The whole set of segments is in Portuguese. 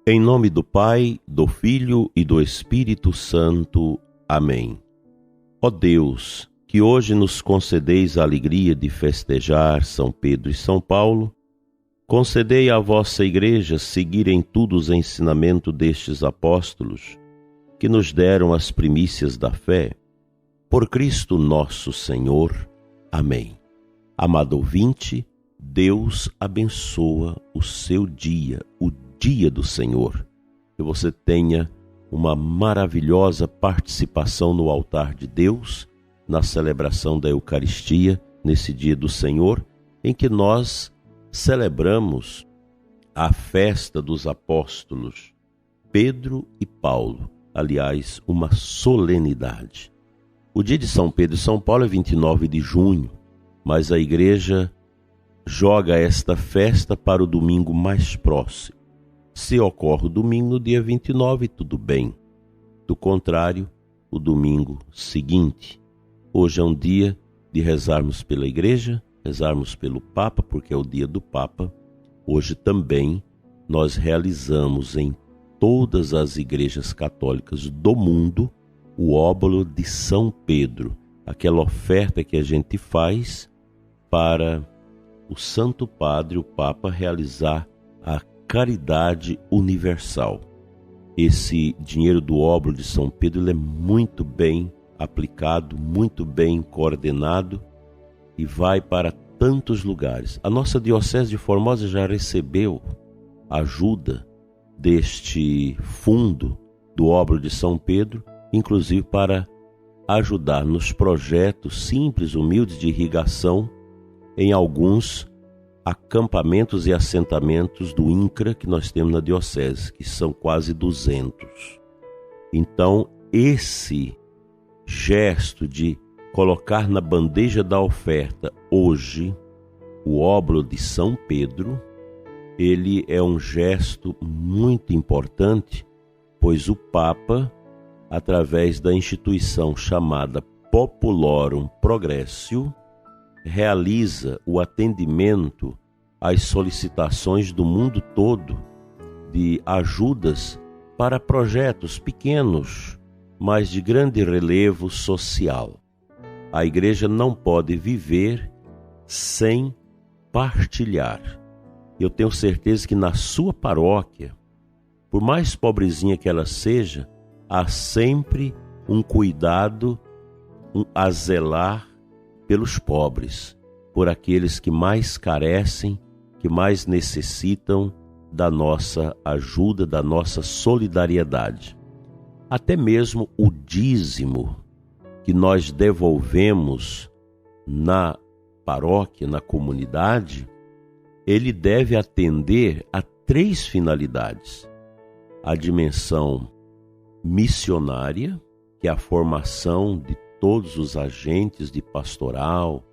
Em nome do Pai, do Filho e do Espírito Santo. Amém. Ó Deus, que hoje nos concedeis a alegria de festejar São Pedro e São Paulo, concedei à vossa Igreja seguir em tudo os ensinamentos destes apóstolos, que nos deram as primícias da fé. Por Cristo nosso Senhor. Amém. Amado ouvinte, Deus abençoa o seu dia, o dia do Senhor. Que você tenha uma maravilhosa participação no altar de Deus, na celebração da Eucaristia, nesse dia do Senhor, em que nós celebramos a festa dos apóstolos Pedro e Paulo. Aliás, uma solenidade. O dia de São Pedro e São Paulo é 29 de junho, mas a Igreja joga esta festa para o domingo mais próximo. Se ocorre o domingo no dia 29, tudo bem. Do contrário, o domingo seguinte. Hoje é um dia de rezarmos pela Igreja, rezarmos pelo Papa, porque é o dia do Papa. Hoje também nós realizamos em todas as igrejas católicas do mundo o óbolo de São Pedro, aquela oferta que a gente faz para o Santo Padre, o Papa, realizar a caridade universal. Esse dinheiro do óbolo de São Pedro ele é muito bem aplicado, muito bem coordenado e vai para tantos lugares. A nossa Diocese de Formosa já recebeu ajuda deste fundo do óbolo de São Pedro, inclusive para ajudar nos projetos simples, humildes de irrigação em alguns acampamentos e assentamentos do INCRA que nós temos na Diocese, que são quase 200. Então, esse gesto de colocar na bandeja da oferta hoje o óbolo de São Pedro, ele é um gesto muito importante, pois o Papa, através da instituição chamada Populorum Progressio, realiza o atendimento às solicitações do mundo todo de ajudas para projetos pequenos, mas de grande relevo social. A Igreja não pode viver sem partilhar. Eu tenho certeza que na sua paróquia, por mais pobrezinha que ela seja, há sempre um cuidado a zelar pelos pobres, por aqueles que mais carecem, que mais necessitam da nossa ajuda, da nossa solidariedade. Até mesmo o dízimo que nós devolvemos na paróquia, na comunidade, ele deve atender a 3 finalidades. A dimensão missionária, que é a formação de todos os agentes de pastoral,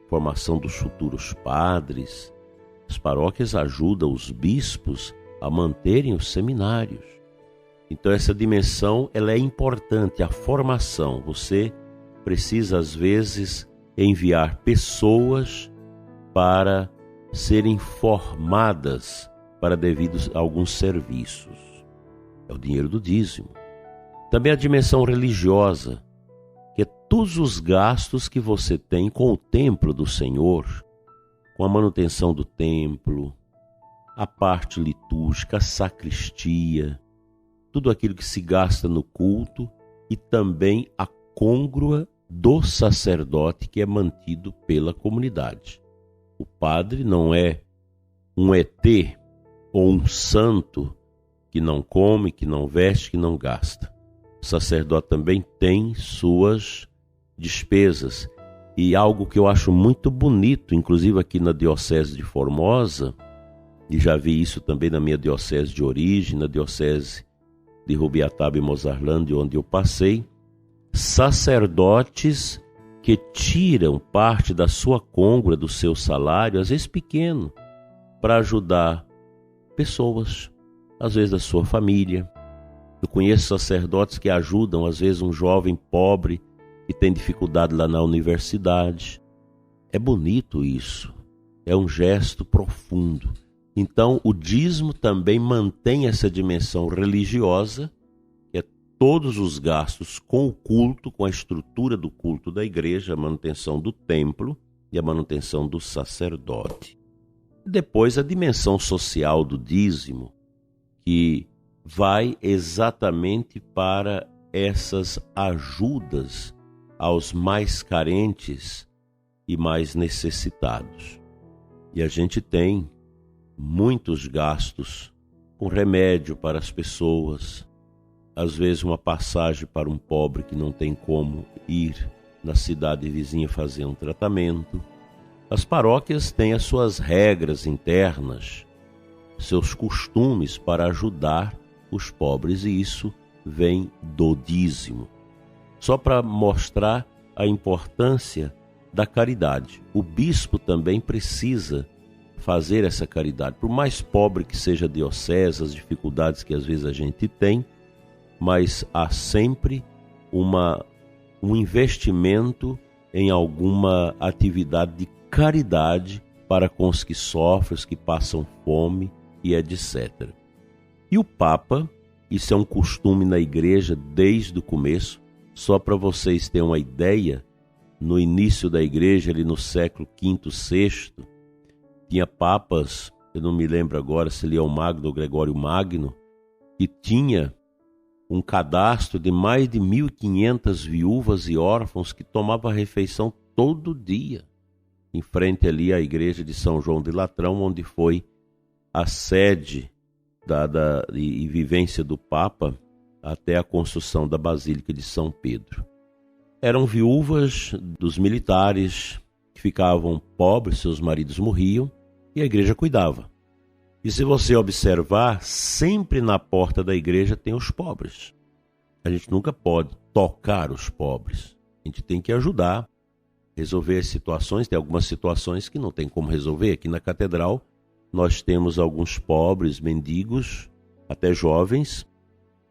formação dos futuros padres. As paróquias ajudam os bispos a manterem os seminários. Então essa dimensão ela é importante, a formação. Você precisa às vezes enviar pessoas para serem formadas para devidos a alguns serviços. É o dinheiro do dízimo. Também a dimensão religiosa, que é todos os gastos que você tem com o templo do Senhor, com a manutenção do templo, a parte litúrgica, a sacristia, tudo aquilo que se gasta no culto e também a côngrua do sacerdote que é mantido pela comunidade. O padre não é um ET ou um santo que não come, que não veste, que não gasta. O sacerdote também tem suas despesas. E algo que eu acho muito bonito, inclusive aqui na Diocese de Formosa, e já vi isso também na minha diocese de origem, na Diocese de Rubiataba e Mozarlândia, onde eu passei, sacerdotes que tiram parte da sua côngrua, do seu salário, às vezes pequeno, para ajudar pessoas, às vezes da sua família. Eu conheço sacerdotes que ajudam, às vezes, um jovem pobre que tem dificuldade lá na universidade. É bonito isso, é um gesto profundo. Então, o dízimo também mantém essa dimensão religiosa, que é todos os gastos com o culto, com a estrutura do culto da igreja, a manutenção do templo e a manutenção do sacerdote. Depois, a dimensão social do dízimo, que vai exatamente para essas ajudas aos mais carentes e mais necessitados. E a gente tem muitos gastos com remédio para as pessoas, às vezes uma passagem para um pobre que não tem como ir na cidade vizinha fazer um tratamento. As paróquias têm as suas regras internas, seus costumes para ajudar os pobres, e isso vem do dízimo. Só para mostrar a importância da caridade. O bispo também precisa fazer essa caridade. Por mais pobre que seja a diocese, as dificuldades que às vezes a gente tem, mas há sempre um investimento em alguma atividade de caridade para com os que sofrem, os que passam fome e etc. E o Papa, isso é um costume na igreja desde o começo, só para vocês terem uma ideia, no início da igreja, ali no século V, VI, tinha papas, eu não me lembro agora se Leão Magno ou Gregório Magno, que tinha um cadastro de mais de 1.500 viúvas e órfãos que tomavam a refeição todo dia, em frente ali à igreja de São João de Latrão, onde foi a sede e vivência do Papa até a construção da Basílica de São Pedro. Eram viúvas dos militares que ficavam pobres, seus maridos morriam e a igreja cuidava. E se você observar, sempre na porta da igreja tem os pobres. A gente nunca pode tocar os pobres. A gente tem que ajudar, resolver as situações. Tem algumas situações que não tem como resolver. Aqui na catedral nós temos alguns pobres, mendigos, até jovens,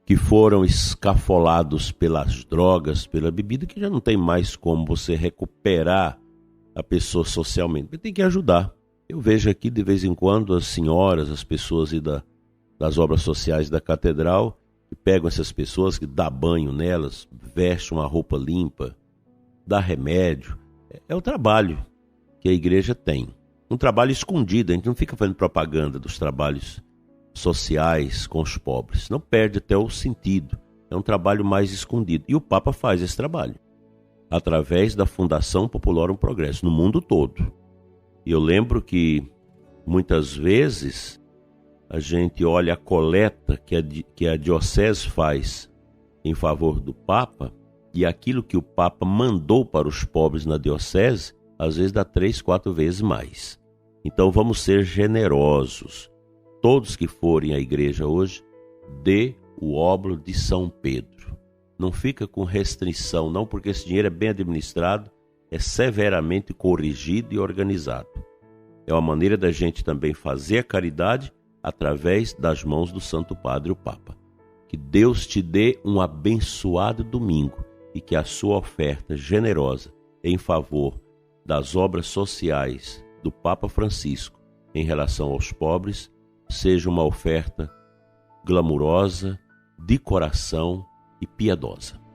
que foram escafolados pelas drogas, pela bebida, que já não tem mais como você recuperar a pessoa socialmente. Tem que ajudar. Eu vejo aqui de vez em quando as senhoras, as pessoas das obras sociais da catedral, que pegam essas pessoas, que dá banho nelas, vestem uma roupa limpa, dá remédio. É o trabalho que a igreja tem. Um trabalho escondido, a gente não fica fazendo propaganda dos trabalhos sociais com os pobres. Não perde até o sentido. É um trabalho mais escondido. E o Papa faz esse trabalho através da Fundação Populorum Progresso, no mundo todo. E eu lembro que muitas vezes a gente olha a coleta que a diocese faz em favor do Papa, e aquilo que o Papa mandou para os pobres na diocese, às vezes dá 3, 4 vezes mais. Então vamos ser generosos. Todos que forem à igreja hoje, dê o óbolo de São Pedro. Não fica com restrição, não, porque esse dinheiro é bem administrado, é severamente corrigido e organizado. É uma maneira da gente também fazer a caridade através das mãos do Santo Padre, o Papa. Que Deus te dê um abençoado domingo e que a sua oferta generosa em favor das obras sociais do Papa Francisco em relação aos pobres seja uma oferta glamurosa, de coração e piedosa.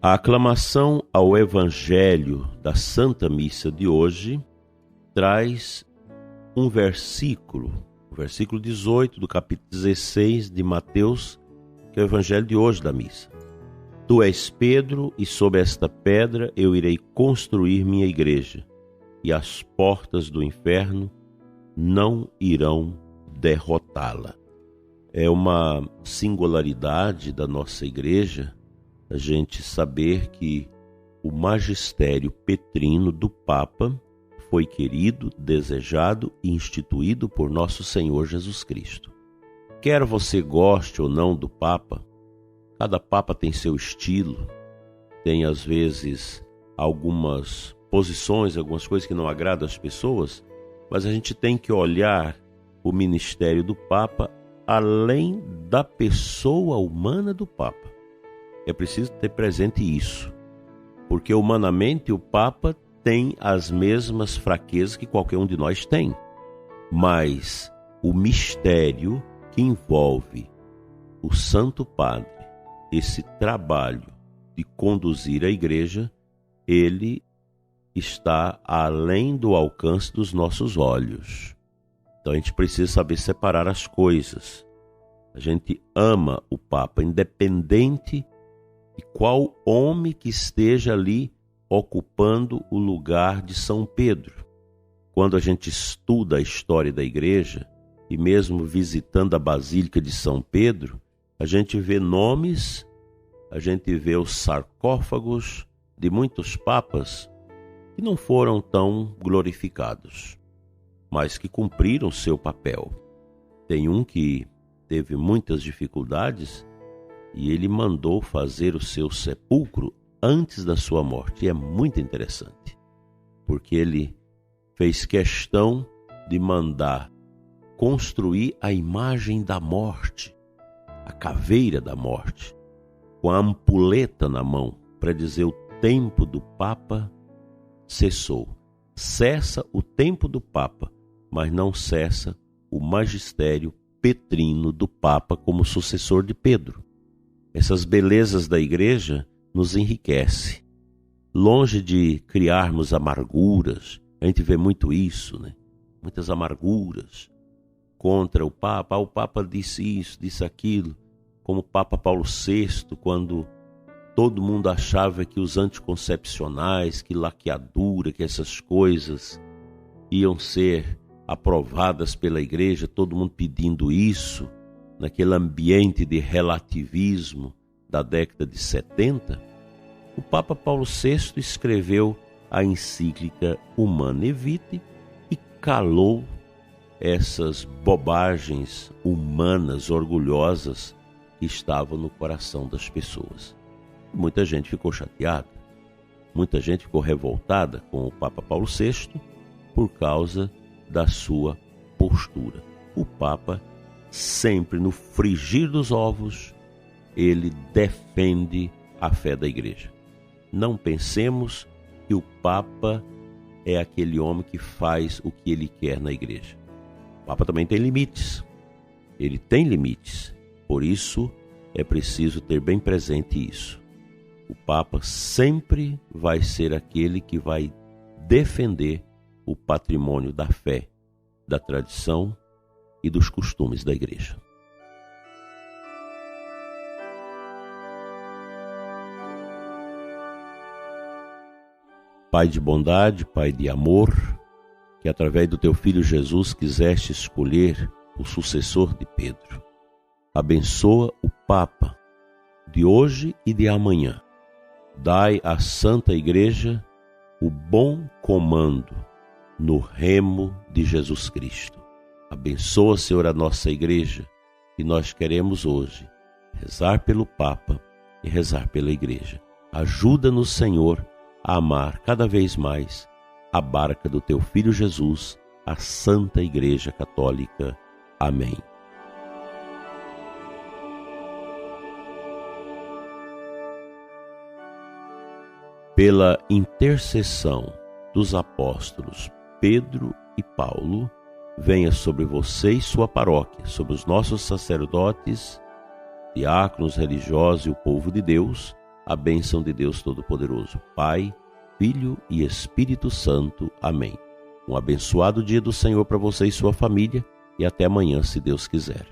A aclamação ao Evangelho da Santa Missa de hoje traz um versículo, o versículo 18 do capítulo 16 de Mateus, que é o Evangelho de hoje da missa. Tu és Pedro, e sob esta pedra eu irei construir minha igreja, e as portas do inferno não irão derrotá-la. É uma singularidade da nossa igreja a gente saber que o magistério petrino do Papa foi querido, desejado e instituído por nosso Senhor Jesus Cristo. Quer você goste ou não do Papa, cada Papa tem seu estilo, tem às vezes algumas posições, algumas coisas que não agradam às pessoas, mas a gente tem que olhar o ministério do Papa além da pessoa humana do Papa. É preciso ter presente isso, porque humanamente o Papa tem as mesmas fraquezas que qualquer um de nós tem, mas o mistério que envolve o Santo Padre, esse trabalho de conduzir a igreja, ele está além do alcance dos nossos olhos. Então a gente precisa saber separar as coisas. A gente ama o Papa, independente de qual homem que esteja ali ocupando o lugar de São Pedro. Quando a gente estuda a história da igreja, e mesmo visitando a Basílica de São Pedro, a gente vê nomes, a gente vê os sarcófagos de muitos papas que não foram tão glorificados, mas que cumpriram seu papel. Tem um que teve muitas dificuldades e ele mandou fazer o seu sepulcro antes da sua morte. E é muito interessante, porque ele fez questão de mandar construir a imagem da morte, a caveira da morte, com a ampulheta na mão, para dizer: o tempo do Papa cessou. Cessa o tempo do Papa, mas não cessa o magistério petrino do Papa como sucessor de Pedro. Essas belezas da igreja nos enriquecem. Longe de criarmos amarguras, a gente vê muito isso, né? Muitas amarguras contra o Papa. O Papa disse isso, disse aquilo, como o Papa Paulo VI, quando todo mundo achava que os anticoncepcionais, que laqueadura, que essas coisas iam ser aprovadas pela igreja, todo mundo pedindo isso, naquele ambiente de relativismo da década de 70, o Papa Paulo VI escreveu a encíclica Humanae Vitae e calou essas bobagens humanas orgulhosas que estavam no coração das pessoas. Muita gente ficou chateada, muita gente ficou revoltada com o Papa Paulo VI por causa da sua postura. O Papa, sempre no frigir dos ovos, ele defende a fé da igreja. Não pensemos que o Papa é aquele homem que faz o que ele quer na igreja. O Papa também tem limites. Ele tem limites. Por isso, é preciso ter bem presente isso. O Papa sempre vai ser aquele que vai defender o patrimônio da fé, da tradição e dos costumes da igreja. Pai de bondade, Pai de amor, que através do teu Filho Jesus quiseste escolher o sucessor de Pedro. Abençoa o Papa de hoje e de amanhã. Dai à Santa Igreja o bom comando no remo de Jesus Cristo. Abençoa, Senhor, a nossa igreja, e nós queremos hoje rezar pelo Papa e rezar pela igreja. Ajuda-nos, Senhor, a amar cada vez mais a barca do teu Filho Jesus, a Santa Igreja Católica. Amém. Pela intercessão dos apóstolos Pedro e Paulo, venha sobre você e sua paróquia, sobre os nossos sacerdotes, diáconos, religiosos e o povo de Deus, a bênção de Deus Todo-Poderoso, Pai, Filho e Espírito Santo. Amém. Um abençoado dia do Senhor para você e sua família, e até amanhã, se Deus quiser.